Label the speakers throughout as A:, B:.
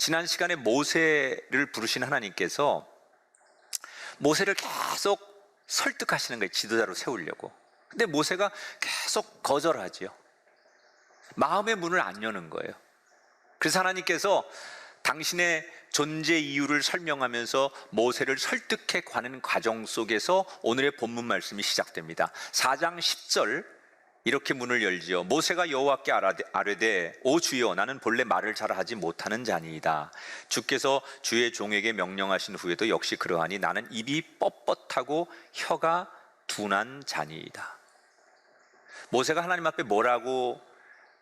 A: 지난 시간에 모세를 부르신 하나님께서 모세를 계속 설득하시는 거예요. 지도자로 세우려고. 근데 모세가 계속 거절하지요. 마음의 문을 안 여는 거예요. 그래서 하나님께서 당신의 존재 이유를 설명하면서 모세를 설득해 가는 과정 속에서 오늘의 본문 말씀이 시작됩니다. 4장 10절 이렇게 문을 열지요. 모세가 여호와께 아뢰되 오 주여, 나는 본래 말을 잘 하지 못하는 자니이다. 주께서 주의 종에게 명령하신 후에도 역시 그러하니 나는 입이 뻣뻣하고 혀가 둔한 자니이다. 모세가 하나님 앞에 뭐라고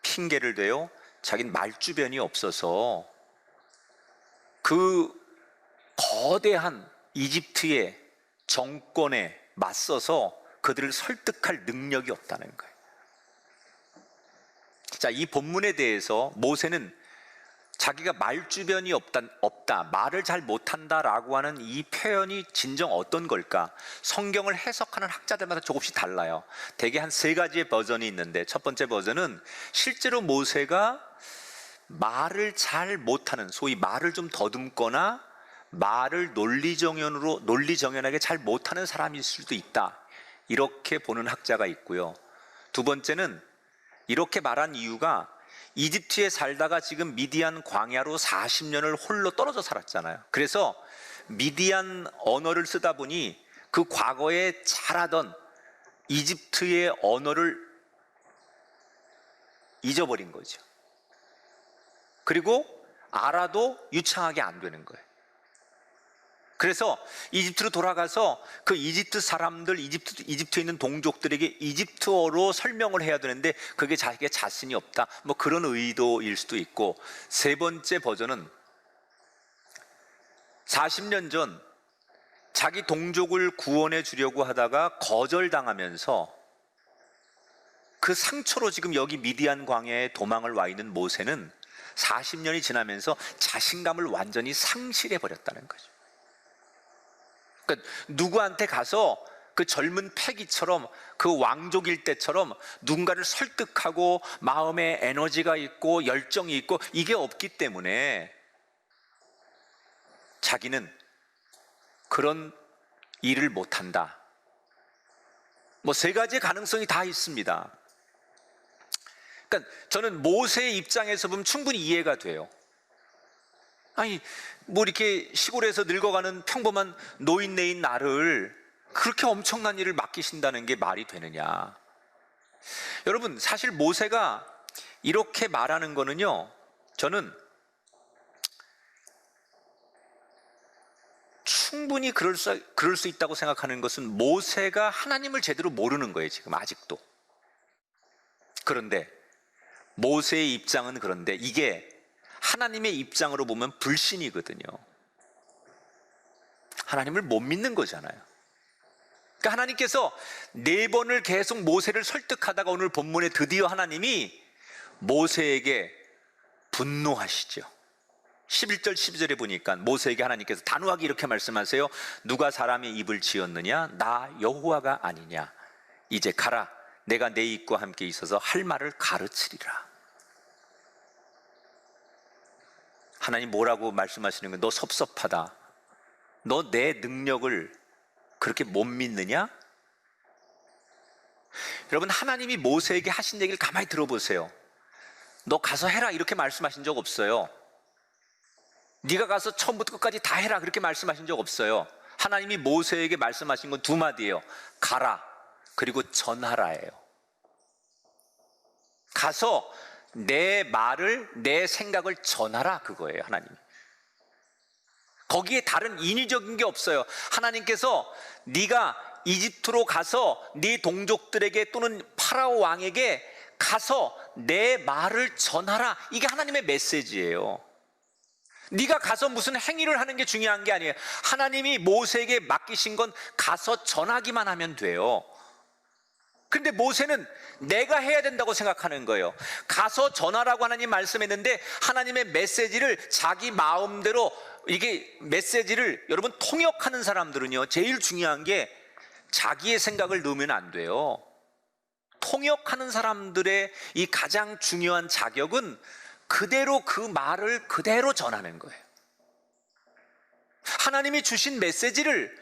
A: 핑계를 대요? 자기는 말주변이 없어서 그 거대한 이집트의 정권에 맞서서 그들을 설득할 능력이 없다는 거예요. 자, 이 본문에 대해서 모세는 자기가 말주변이 없다, 말을 잘 못한다라고 하는 이 표현이 진정 어떤 걸까? 성경을 해석하는 학자들마다 조금씩 달라요. 대개 한 3가지의 버전이 있는데, 첫 번째 버전은 실제로 모세가 말을 잘 못하는, 소위 말을 좀 더듬거나 말을 논리정연하게 잘 못하는 사람일 수도 있다, 이렇게 보는 학자가 있고요. 두 번째는 이렇게 말한 이유가 이집트에 살다가 지금 미디안 광야로 40년을 홀로 떨어져 살았잖아요. 그래서 미디안 언어를 쓰다 보니 그 과거에 잘하던 이집트의 언어를 잊어버린 거죠. 그리고 알아도 유창하게 안 되는 거예요. 그래서 이집트로 돌아가서 그 이집트 사람들, 이집트에 있는 동족들에게 이집트어로 설명을 해야 되는데 그게 자기가 자신이 없다, 뭐 그런 의도일 수도 있고, 세 번째 버전은 40년 전 자기 동족을 구원해 주려고 하다가 거절당하면서 그 상처로 지금 여기 미디안 광야에 도망을 와 있는 모세는 40년이 지나면서 자신감을 완전히 상실해 버렸다는 거죠. 그러니까 누구한테 가서 그 젊은 패기처럼, 그 왕족일 때처럼 누군가를 설득하고 마음에 에너지가 있고 열정이 있고 이게 없기 때문에 자기는 그런 일을 못한다. 뭐 3가지의 가능성이 다 있습니다. 그러니까 저는 모세의 입장에서 보면 충분히 이해가 돼요. 아니, 뭐 이렇게 시골에서 늙어가는 평범한 노인네인 나를 그렇게 엄청난 일을 맡기신다는 게 말이 되느냐. 여러분, 사실 모세가 이렇게 말하는 거는요, 저는 충분히 그럴 수 있다고 생각하는 것은 모세가 하나님을 제대로 모르는 거예요, 지금 아직도. 그런데 모세의 입장은, 그런데 이게 하나님의 입장으로 보면 불신이거든요. 하나님을 못 믿는 거잖아요. 그러니까 하나님께서 4번을 계속 모세를 설득하다가 오늘 본문에 드디어 하나님이 모세에게 분노하시죠. 11절 12절에 보니까 모세에게 하나님께서 단호하게 이렇게 말씀하세요. 누가 사람의 입을 지었느냐? 나 여호와가 아니냐? 이제 가라. 내가 내 입과 함께 있어서 할 말을 가르치리라. 하나님 뭐라고 말씀하시는 거예요? 너 섭섭하다. 너 내 능력을 그렇게 못 믿느냐? 여러분, 하나님이 모세에게 하신 얘기를 가만히 들어보세요. 너 가서 해라 이렇게 말씀하신 적 없어요. 네가 가서 처음부터 끝까지 다 해라 그렇게 말씀하신 적 없어요. 하나님이 모세에게 말씀하신 건 2마디예요. 가라, 그리고 전하라예요. 가서 내 말을, 내 생각을 전하라, 그거예요. 하나님. 거기에 다른 인위적인 게 없어요. 하나님께서 네가 이집트로 가서 네 동족들에게 또는 파라오 왕에게 가서 내 말을 전하라, 이게 하나님의 메시지예요. 네가 가서 무슨 행위를 하는 게 중요한 게 아니에요. 하나님이 모세에게 맡기신 건 가서 전하기만 하면 돼요. 근데 모세는 내가 해야 된다고 생각하는 거예요. 가서 전하라고 하나님 말씀했는데 하나님의 메시지를 자기 마음대로, 이게 메시지를 여러분 통역하는 사람들은요, 제일 중요한 게 자기의 생각을 넣으면 안 돼요. 통역하는 사람들의 이 가장 중요한 자격은 그대로 그 말을 그대로 전하는 거예요. 하나님이 주신 메시지를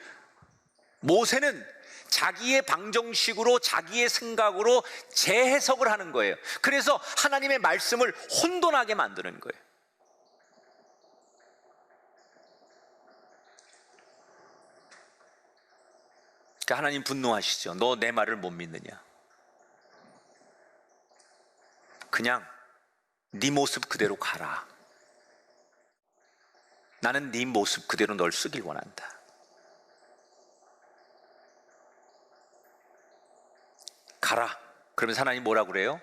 A: 모세는 자기의 방정식으로 자기의 생각으로 재해석을 하는 거예요. 그래서 하나님의 말씀을 혼돈하게 만드는 거예요. 그러니까 하나님 분노하시죠. 너 내 말을 못 믿느냐. 그냥 네 모습 그대로 가라. 나는 네 모습 그대로 널 쓰길 원한다. 가라. 그러면서 하나님 뭐라고 그래요?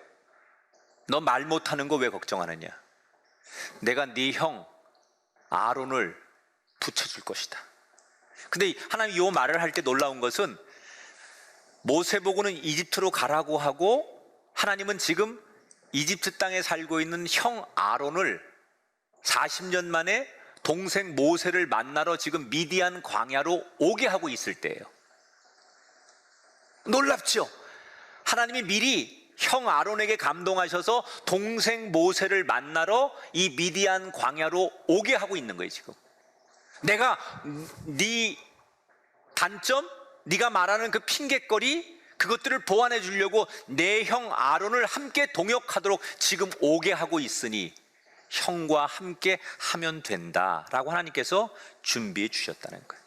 A: 너 말 못하는 거 왜 걱정하느냐? 내가 네 형 아론을 붙여줄 것이다. 근데 하나님 이 말을 할 때 놀라운 것은 모세 보고는 이집트로 가라고 하고 하나님은 지금 이집트 땅에 살고 있는 형 아론을 40년 만에 동생 모세를 만나러 지금 미디안 광야로 오게 하고 있을 때예요. 놀랍죠? 하나님이 미리 형 아론에게 감동하셔서 동생 모세를 만나러 이 미디안 광야로 오게 하고 있는 거예요. 지금 내가 네 단점, 네가 말하는 그 핑곗거리, 그것들을 보완해 주려고 내 형 아론을 함께 동역하도록 지금 오게 하고 있으니 형과 함께 하면 된다라고 하나님께서 준비해 주셨다는 거예요.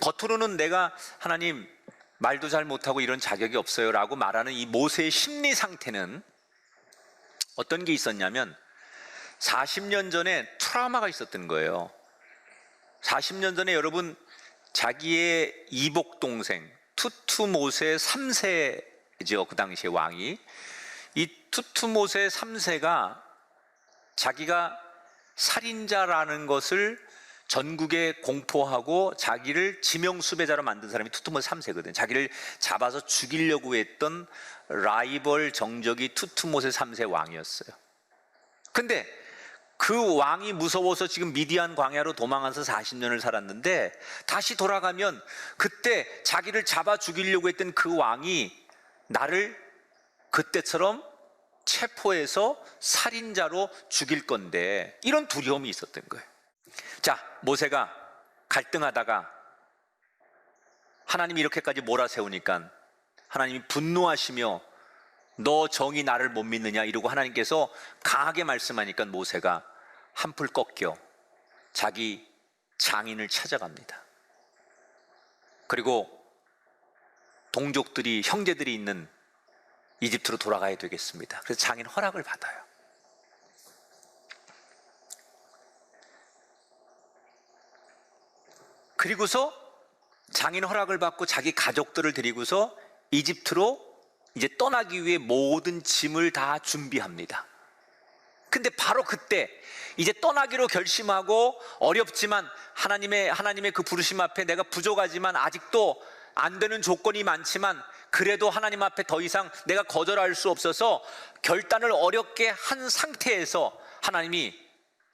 A: 겉으로는 내가 하나님 말도 잘 못하고 이런 자격이 없어요 라고 말하는 이 모세의 심리 상태는 어떤 게 있었냐면 40년 전에 트라우마가 있었던 거예요. 40년 전에 여러분 자기의 이복 동생 투투모세 3세죠. 그 당시에 왕이. 이 투투모세 3세가 자기가 살인자라는 것을 전국에 공포하고 자기를 지명수배자로 만든 사람이 투투모세 3세거든요. 자기를 잡아서 죽이려고 했던 라이벌 정적이 투투모세 3세 왕이었어요. 근데 그 왕이 무서워서 지금 미디안 광야로 도망가서 40년을 살았는데 다시 돌아가면 그때 자기를 잡아 죽이려고 했던 그 왕이 나를 그때처럼 체포해서 살인자로 죽일 건데 이런 두려움이 있었던 거예요. 자, 모세가 갈등하다가 하나님이 이렇게까지 몰아세우니까 하나님이 분노하시며 너 정이 나를 못 믿느냐 이러고 하나님께서 강하게 말씀하니까 모세가 한풀 꺾여 자기 장인을 찾아갑니다. 그리고 동족들이 형제들이 있는 이집트로 돌아가야 되겠습니다. 그래서 장인 허락을 받아요. 그리고서 장인 허락을 받고 자기 가족들을 데리고서 이집트로 이제 떠나기 위해 모든 짐을 다 준비합니다. 근데 바로 그때 이제 떠나기로 결심하고 어렵지만 하나님의 그 부르심 앞에 내가 부족하지만 아직도 안 되는 조건이 많지만 그래도 하나님 앞에 더 이상 내가 거절할 수 없어서 결단을 어렵게 한 상태에서 하나님이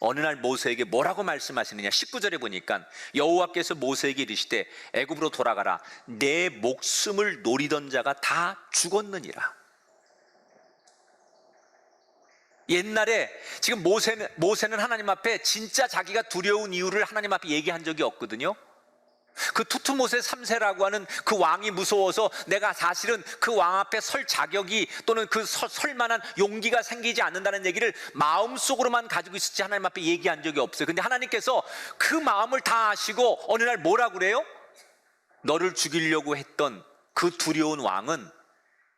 A: 어느 날 모세에게 뭐라고 말씀하시느냐. 19절에 보니까 여호와께서 모세에게 이르시되 애굽으로 돌아가라. 내 목숨을 노리던 자가 다 죽었느니라. 옛날에 지금 모세는 하나님 앞에 진짜 자기가 두려운 이유를 하나님 앞에 얘기한 적이 없거든요. 그 투투모세 3세라고 하는 그 왕이 무서워서 내가 사실은 그 왕 앞에 설 자격이 또는 그 설 만한 용기가 생기지 않는다는 얘기를 마음속으로만 가지고 있었지 하나님 앞에 얘기한 적이 없어요. 근데 하나님께서 그 마음을 다 아시고 어느 날 뭐라 그래요? 너를 죽이려고 했던 그 두려운 왕은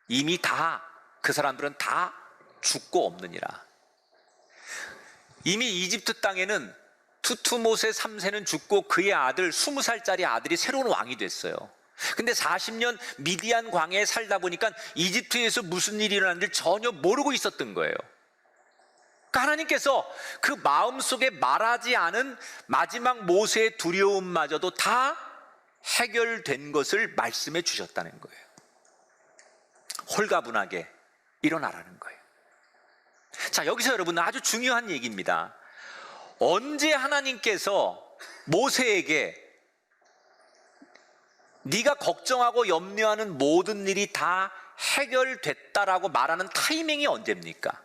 A: 이미 다 그 사람들은 다 죽고 없느니라. 이미 이집트 땅에는 투투모세 3세는 죽고 그의 아들 20살짜리 아들이 새로운 왕이 됐어요. 근데 40년 미디안 광야에 살다 보니까 이집트에서 무슨 일이 일어났는지 전혀 모르고 있었던 거예요. 그러니까 하나님께서 그 마음속에 말하지 않은 마지막 모세의 두려움마저도 다 해결된 것을 말씀해 주셨다는 거예요. 홀가분하게 일어나라는 거예요. 자, 여기서 여러분 아주 중요한 얘기입니다. 언제 하나님께서 모세에게 네가 걱정하고 염려하는 모든 일이 다 해결됐다라고 말하는 타이밍이 언제입니까?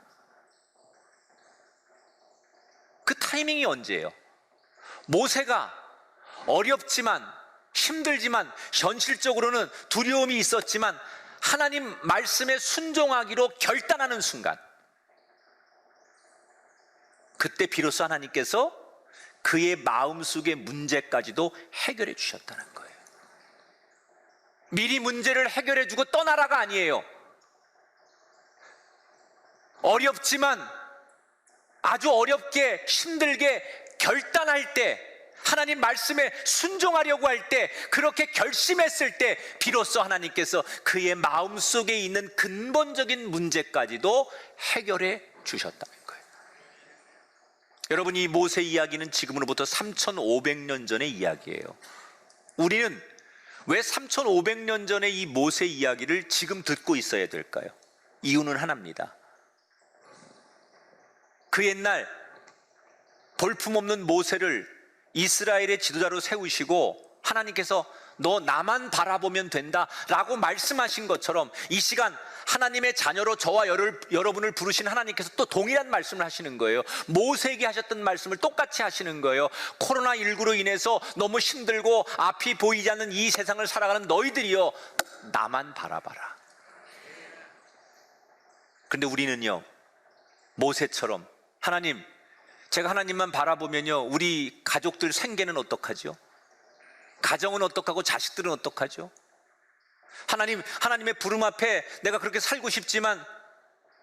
A: 그 타이밍이 언제예요? 모세가 어렵지만 힘들지만 현실적으로는 두려움이 있었지만 하나님 말씀에 순종하기로 결단하는 순간, 그때 비로소 하나님께서 그의 마음속의 문제까지도 해결해 주셨다는 거예요. 미리 문제를 해결해 주고 떠나라가 아니에요. 어렵지만 아주 어렵게 힘들게 결단할 때, 하나님 말씀에 순종하려고 할 때, 그렇게 결심했을 때 비로소 하나님께서 그의 마음속에 있는 근본적인 문제까지도 해결해 주셨다는 거예요. 여러분, 이 모세 이야기는 지금으로부터 3,500년 전의 이야기예요. 우리는 왜 3,500년 전의 이 모세 이야기를 지금 듣고 있어야 될까요? 이유는 하나입니다. 그 옛날 볼품없는 모세를 이스라엘의 지도자로 세우시고 하나님께서 너 나만 바라보면 된다 라고 말씀하신 것처럼 이 시간 하나님의 자녀로 저와 여러분을 부르신 하나님께서 또 동일한 말씀을 하시는 거예요. 모세에게 하셨던 말씀을 똑같이 하시는 거예요. 코로나19로 인해서 너무 힘들고 앞이 보이지 않는 이 세상을 살아가는 너희들이요, 나만 바라봐라. 그런데 우리는요, 모세처럼 하나님, 제가 하나님만 바라보면요, 우리 가족들 생계는 어떡하죠? 가정은 어떡하고 자식들은 어떡하죠? 하나님의 부름 앞에 내가 그렇게 살고 싶지만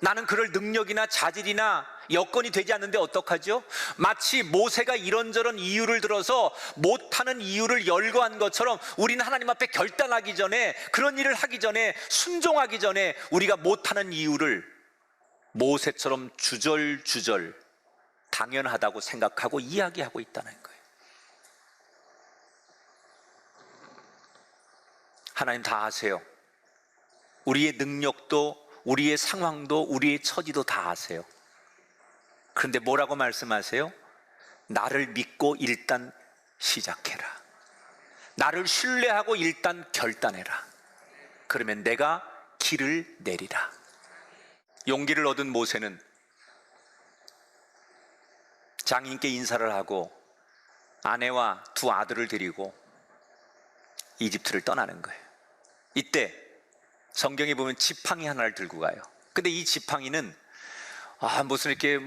A: 나는 그럴 능력이나 자질이나 여건이 되지 않는데 어떡하죠? 마치 모세가 이런저런 이유를 들어서 못하는 이유를 열거한 것처럼 우리는 하나님 앞에 결단하기 전에, 그런 일을 하기 전에, 순종하기 전에 우리가 못하는 이유를 모세처럼 주절주절 당연하다고 생각하고 이야기하고 있다는 거예요. 하나님 다 아세요. 우리의 능력도, 우리의 상황도, 우리의 처지도 다 아세요. 그런데 뭐라고 말씀하세요? 나를 믿고 일단 시작해라. 나를 신뢰하고 일단 결단해라. 그러면 내가 길을 내리라. 용기를 얻은 모세는 장인께 인사를 하고 아내와 두 아들을 데리고 이집트를 떠나는 거예요. 이때 성경에 보면 지팡이 하나를 들고 가요. 근데 이 지팡이는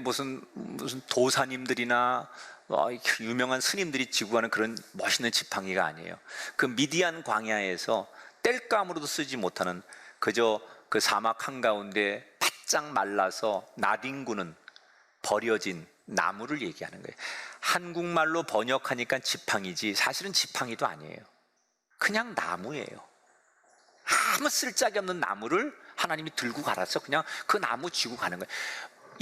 A: 무슨 도사님들이나 유명한 스님들이 지고 가는 그런 멋있는 지팡이가 아니에요. 그 미디안 광야에서 땔감으로도 쓰지 못하는 그저 그 사막 한가운데 바짝 말라서 나뒹구는 버려진 나무를 얘기하는 거예요. 한국말로 번역하니까 지팡이지 사실은 지팡이도 아니에요. 그냥 나무예요. 아무 쓸데기 없는 나무를 하나님이 들고 가라서 그냥 그 나무 쥐고 가는 거예요.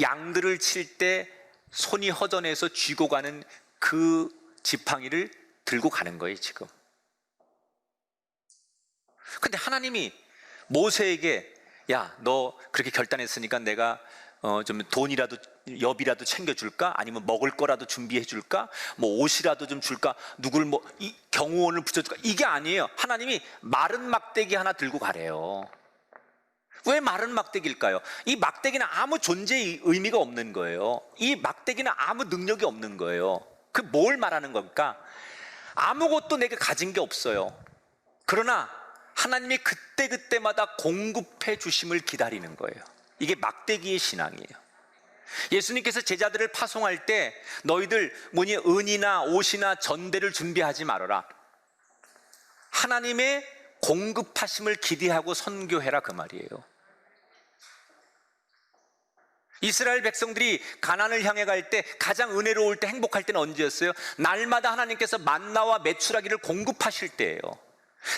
A: 양들을 칠 때 손이 허전해서 쥐고 가는 그 지팡이를 들고 가는 거예요 지금. 근데 하나님이 모세에게 야, 너 그렇게 결단했으니까 내가 좀 돈이라도 엽이라도 챙겨줄까? 아니면 먹을 거라도 준비해줄까? 뭐 옷이라도 좀 줄까? 누굴 이 경호원을 붙여줄까? 이게 아니에요. 하나님이 마른 막대기 하나 들고 가래요. 왜 마른 막대기일까요? 이 막대기는 아무 존재의 의미가 없는 거예요. 이 막대기는 아무 능력이 없는 거예요. 그 뭘 말하는 겁니까? 아무것도 내가 가진 게 없어요. 그러나 하나님이 그때그때마다 공급해 주심을 기다리는 거예요. 이게 막대기의 신앙이에요. 예수님께서 제자들을 파송할 때 너희들 은이나 옷이나 전대를 준비하지 말아라. 하나님의 공급하심을 기대하고 선교해라, 그 말이에요. 이스라엘 백성들이 가나안을 향해 갈 때 가장 은혜로울 때, 행복할 때는 언제였어요? 날마다 하나님께서 만나와 메추라기를 공급하실 때예요.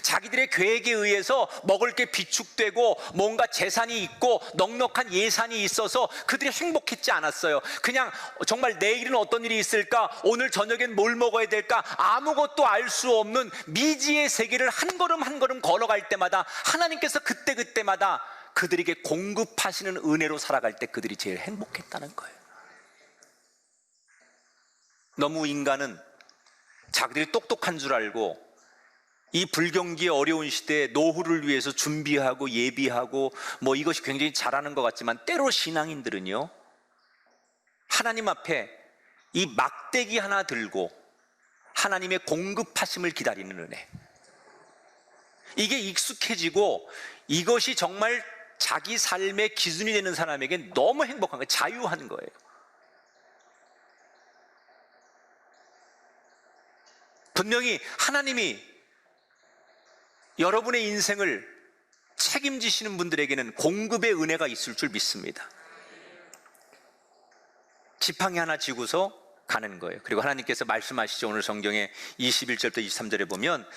A: 자기들의 계획에 의해서 먹을 게 비축되고 뭔가 재산이 있고 넉넉한 예산이 있어서 그들이 행복했지 않았어요. 그냥 정말 내일은 어떤 일이 있을까, 오늘 저녁엔 뭘 먹어야 될까, 아무것도 알 수 없는 미지의 세계를 한 걸음 한 걸음 걸어갈 때마다 하나님께서 그때마다 그들에게 공급하시는 은혜로 살아갈 때 그들이 제일 행복했다는 거예요. 너무 인간은 자기들이 똑똑한 줄 알고 이 불경기의 어려운 시대에 노후를 위해서 준비하고 예비하고 뭐 이것이 굉장히 잘하는 것 같지만, 때로 신앙인들은요, 하나님 앞에 이 막대기 하나 들고 하나님의 공급하심을 기다리는 은혜, 이게 익숙해지고 이것이 정말 자기 삶의 기준이 되는 사람에게 너무 행복한 거예요. 자유한 거예요. 분명히 하나님이 여러분의 인생을 책임지시는 분들에게는 공급의 은혜가 있을 줄 믿습니다. 지팡이 하나 쥐고서 가는 거예요. 그리고 하나님께서 말씀하시죠. 오늘 성경에 21절부터 23절에 보면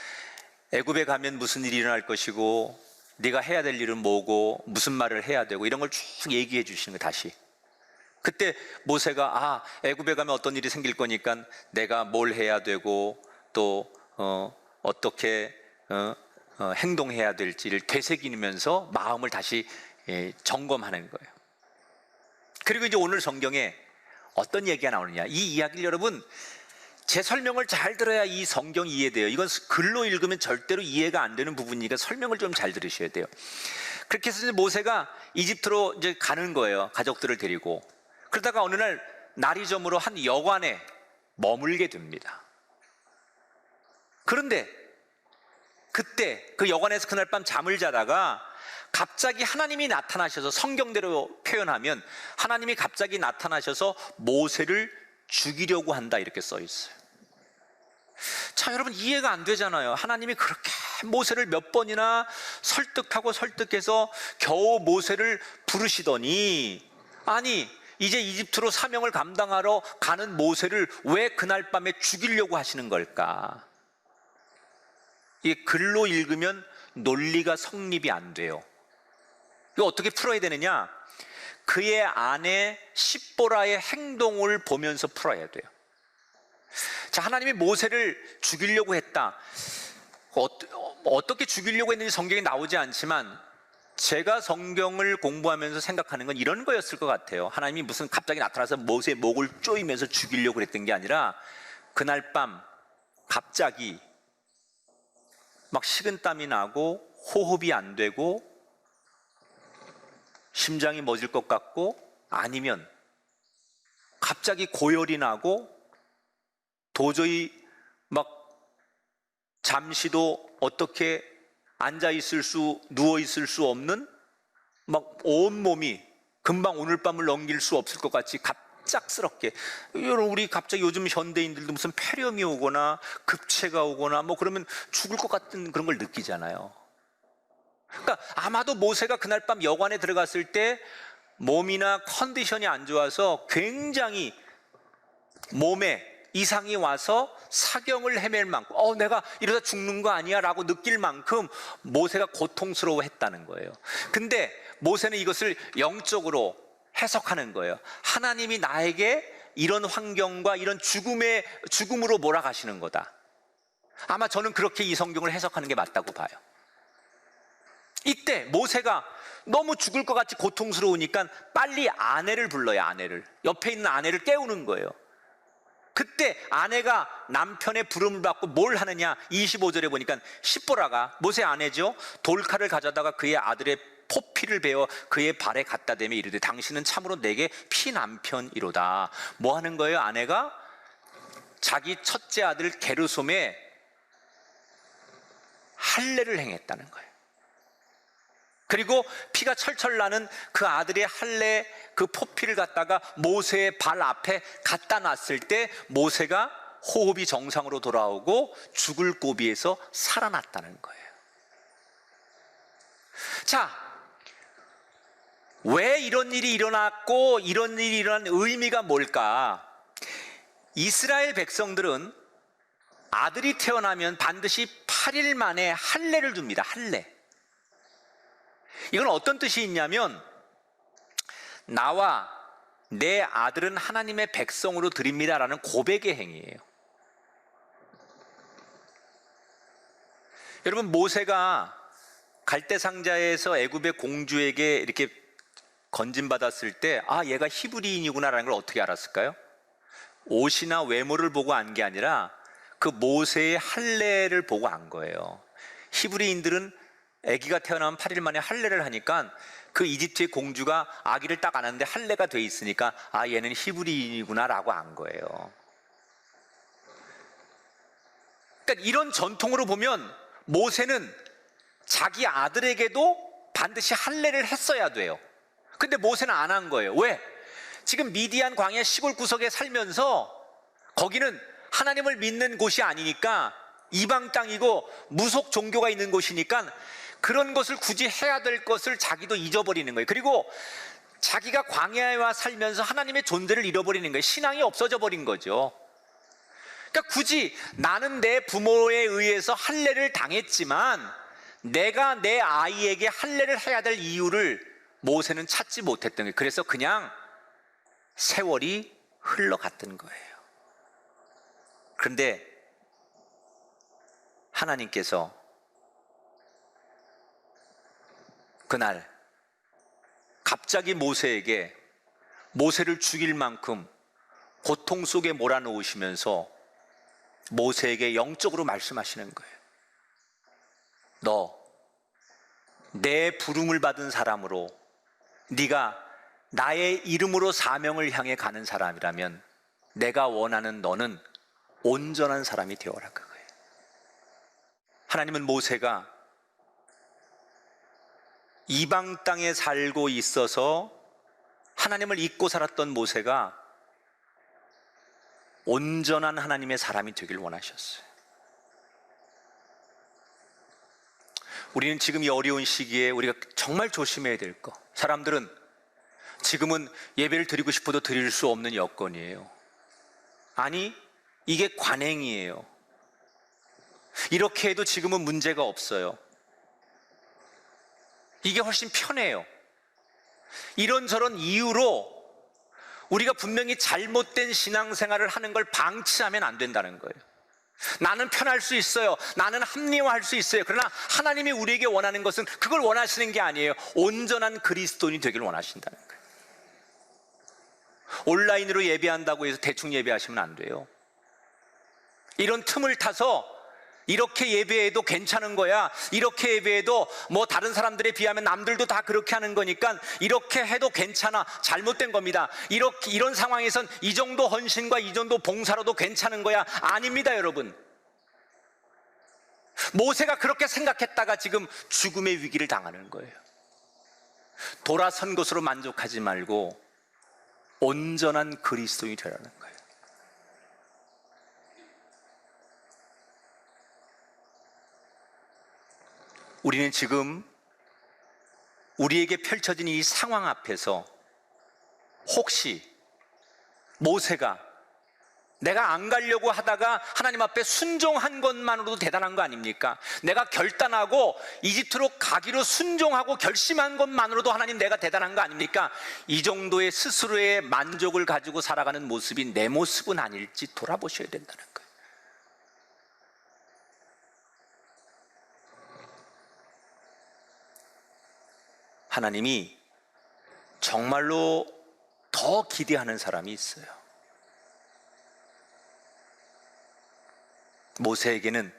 A: 애굽에 가면 무슨 일이 일어날 것이고 네가 해야 될 일은 뭐고 무슨 말을 해야 되고 이런 걸 쭉 얘기해 주시는 거예요. 다시 그때 모세가 애굽에 가면 어떤 일이 생길 거니까 내가 뭘 해야 되고 또 어떻게 행동해야 될지를 되새기면서 마음을 다시 점검하는 거예요. 그리고 이제 오늘 성경에 어떤 얘기가 나오느냐, 이 이야기를 여러분 제 설명을 잘 들어야 이 성경이 이해돼요. 이건 글로 읽으면 절대로 이해가 안 되는 부분이니까 설명을 좀 잘 들으셔야 돼요. 그렇게 해서 이제 모세가 이집트로 이제 가는 거예요. 가족들을 데리고. 그러다가 어느 날 날이 저물어 한 여관에 머물게 됩니다. 그런데 그때 그 여관에서 그날 밤 잠을 자다가 갑자기 하나님이 나타나셔서, 성경대로 표현하면 하나님이 갑자기 나타나셔서 모세를 죽이려고 한다 이렇게 써 있어요. 자, 여러분 이해가 안 되잖아요. 하나님이 그렇게 모세를 몇 번이나 설득해서 겨우 모세를 부르시더니, 아니 이제 이집트로 사명을 감당하러 가는 모세를 왜 그날 밤에 죽이려고 하시는 걸까? 이게 글로 읽으면 논리가 성립이 안 돼요. 이거 어떻게 풀어야 되느냐? 그의 아내 십보라의 행동을 보면서 풀어야 돼요. 자, 하나님이 모세를 죽이려고 했다. 어떻게 죽이려고 했는지 성경에 나오지 않지만 제가 성경을 공부하면서 생각하는 건 이런 거였을 것 같아요. 하나님이 무슨 갑자기 나타나서 모세의 목을 조이면서 죽이려고 했던 게 아니라 그날 밤 갑자기 막 식은땀이 나고 호흡이 안 되고 심장이 멎을 것 같고, 아니면 갑자기 고열이 나고 도저히 막 잠시도 어떻게 앉아 있을 수, 누워 있을 수 없는, 막 온몸이 금방 오늘 밤을 넘길 수 없을 것 같이 갑작스럽게, 여러분 우리 갑자기 요즘 현대인들도 무슨 폐렴이 오거나 급체가 오거나 뭐 그러면 죽을 것 같은 그런 걸 느끼잖아요. 그러니까 아마도 모세가 그날 밤 여관에 들어갔을 때 몸이나 컨디션이 안 좋아서 굉장히 몸에 이상이 와서 사경을 헤맬 만큼 내가 이러다 죽는 거 아니야 라고 느낄 만큼 모세가 고통스러워했다는 거예요. 근데 모세는 이것을 영적으로 해석하는 거예요. 하나님이 나에게 이런 환경과 이런 죽음으로 몰아가시는 거다. 아마 저는 그렇게 이 성경을 해석하는 게 맞다고 봐요. 이때 모세가 너무 죽을 것 같이 고통스러우니까 빨리 아내를 불러요. 아내를, 옆에 있는 아내를 깨우는 거예요. 그때 아내가 남편의 부름을 받고 뭘 하느냐, 25절에 보니까 십보라가, 모세 아내죠, 돌칼을 가져다가 그의 아들의 포피를 베어 그의 발에 갖다 대며 이르되 당신은 참으로 내게 피남편이로다. 뭐 하는 거예요? 아내가 자기 첫째 아들 게르솜에 할례를 행했다는 거예요. 그리고 피가 철철 나는 그 아들의 할례 그 포피를 갖다가 모세의 발 앞에 갖다 놨을 때 모세가 호흡이 정상으로 돌아오고 죽을 고비에서 살아났다는 거예요. 자, 왜 이런 일이 일어났고 이런 일이 일어난 의미가 뭘까? 이스라엘 백성들은 아들이 태어나면 반드시 8일 만에 할례를 줍니다. 할례. 이건 어떤 뜻이 있냐면, 나와 내 아들은 하나님의 백성으로 드립니다라는 고백의 행위예요. 여러분, 모세가 갈대상자에서 애굽의 공주에게 이렇게 건진받았을 때 얘가 히브리인이구나라는 걸 어떻게 알았을까요? 옷이나 외모를 보고 안 게 아니라 그 모세의 할례를 보고 안 거예요. 히브리인들은 아기가 태어나면 8일 만에 할례를 하니까 그 이집트의 공주가 아기를 딱 안았는데 할례가 돼 있으니까 아, 얘는 히브리인이구나라고 안 거예요. 그러니까 이런 전통으로 보면 모세는 자기 아들에게도 반드시 할례를 했어야 돼요. 근데 모세는 안 한 거예요. 왜? 지금 미디안 광야 시골 구석에 살면서 거기는 하나님을 믿는 곳이 아니니까 이방 땅이고 무속 종교가 있는 곳이니까 그런 것을 굳이 해야 될 것을 자기도 잊어버리는 거예요. 그리고 자기가 광야에 와 살면서 하나님의 존재를 잃어버리는 거예요. 신앙이 없어져 버린 거죠. 그러니까 굳이 나는 내 부모에 의해서 할례를 당했지만 내가 내 아이에게 할례를 해야 될 이유를 모세는 찾지 못했던 거예요. 그래서 그냥 세월이 흘러갔던 거예요. 그런데 하나님께서 그날 갑자기 모세에게 모세를 죽일 만큼 고통 속에 몰아넣으시면서 모세에게 영적으로 말씀하시는 거예요. 너 내 부름을 받은 사람으로 네가 나의 이름으로 사명을 향해 가는 사람이라면 내가 원하는 너는 온전한 사람이 되어라, 그거예요. 하나님은 모세가 이방 땅에 살고 있어서 하나님을 잊고 살았던 모세가 온전한 하나님의 사람이 되길 원하셨어요. 우리는 지금 이 어려운 시기에 우리가 정말 조심해야 될 거, 사람들은 지금은 예배를 드리고 싶어도 드릴 수 없는 여건이에요. 아니, 이게 관행이에요. 이렇게 해도 지금은 문제가 없어요. 이게 훨씬 편해요. 이런저런 이유로 우리가 분명히 잘못된 신앙생활을 하는 걸 방치하면 안 된다는 거예요. 나는 편할 수 있어요. 나는 합리화할 수 있어요. 그러나 하나님이 우리에게 원하는 것은 그걸 원하시는 게 아니에요. 온전한 그리스도인이 되길 원하신다는 거예요. 온라인으로 예배한다고 해서 대충 예배하시면 안 돼요. 이런 틈을 타서 이렇게 예배해도 괜찮은 거야, 이렇게 예배해도 뭐 다른 사람들에 비하면 남들도 다 그렇게 하는 거니까 이렇게 해도 괜찮아, 잘못된 겁니다. 이런 상황에선 이 정도 헌신과 이 정도 봉사로도 괜찮은 거야, 아닙니다, 여러분. 모세가 그렇게 생각했다가 지금 죽음의 위기를 당하는 거예요. 돌아선 것으로 만족하지 말고 온전한 그리스도인이 되라는 거예요. 우리는 지금 우리에게 펼쳐진 이 상황 앞에서 혹시 모세가 내가 안 가려고 하다가 하나님 앞에 순종한 것만으로도 대단한 거 아닙니까? 내가 결단하고 이집트로 가기로 순종하고 결심한 것만으로도 하나님 내가 대단한 거 아닙니까? 이 정도의 스스로의 만족을 가지고 살아가는 모습이 내 모습은 아닐지 돌아보셔야 된다는 거예요. 하나님이 정말로 더 기대하는 사람이 있어요. 모세에게는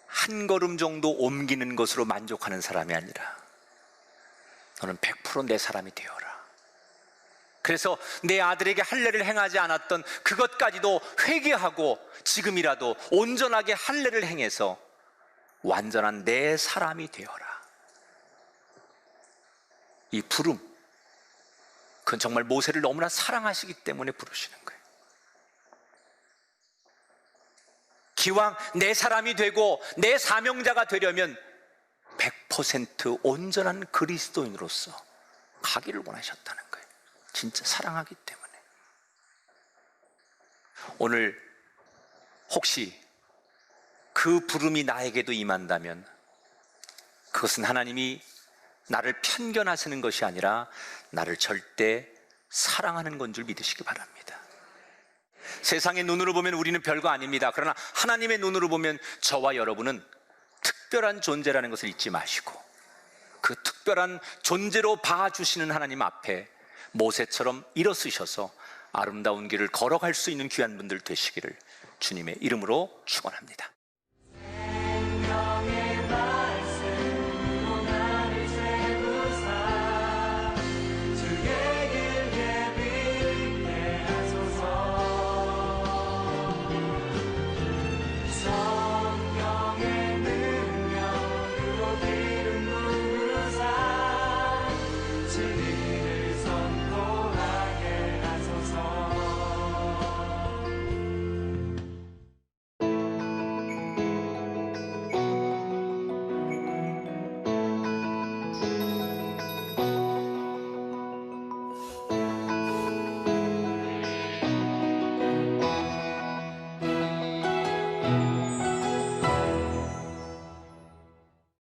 A: 한 걸음 정도 옮기는 것으로 만족하는 사람이 아니라 너는 100% 내 사람이 되어라. 그래서 내 아들에게 할례를 행하지 않았던 그것까지도 회개하고 지금이라도 온전하게 할례를 행해서 완전한 내 사람이 되어라. 이 부름, 그건 정말 모세를 너무나 사랑하시기 때문에 부르시는 거예요. 기왕 내 사람이 되고 내 사명자가 되려면 100% 온전한 그리스도인으로서 가기를 원하셨다는 거예요. 진짜 사랑하기 때문에. 오늘 혹시 그 부름이 나에게도 임한다면 그것은 하나님이 나를 편견하시는 것이 아니라 나를 절대 사랑하는 건 줄 믿으시기 바랍니다. 세상의 눈으로 보면 우리는 별거 아닙니다. 그러나 하나님의 눈으로 보면 저와 여러분은 특별한 존재라는 것을 잊지 마시고 그 특별한 존재로 봐주시는 하나님 앞에 모세처럼 일어서셔서 아름다운 길을 걸어갈 수 있는 귀한 분들 되시기를 주님의 이름으로 축원합니다.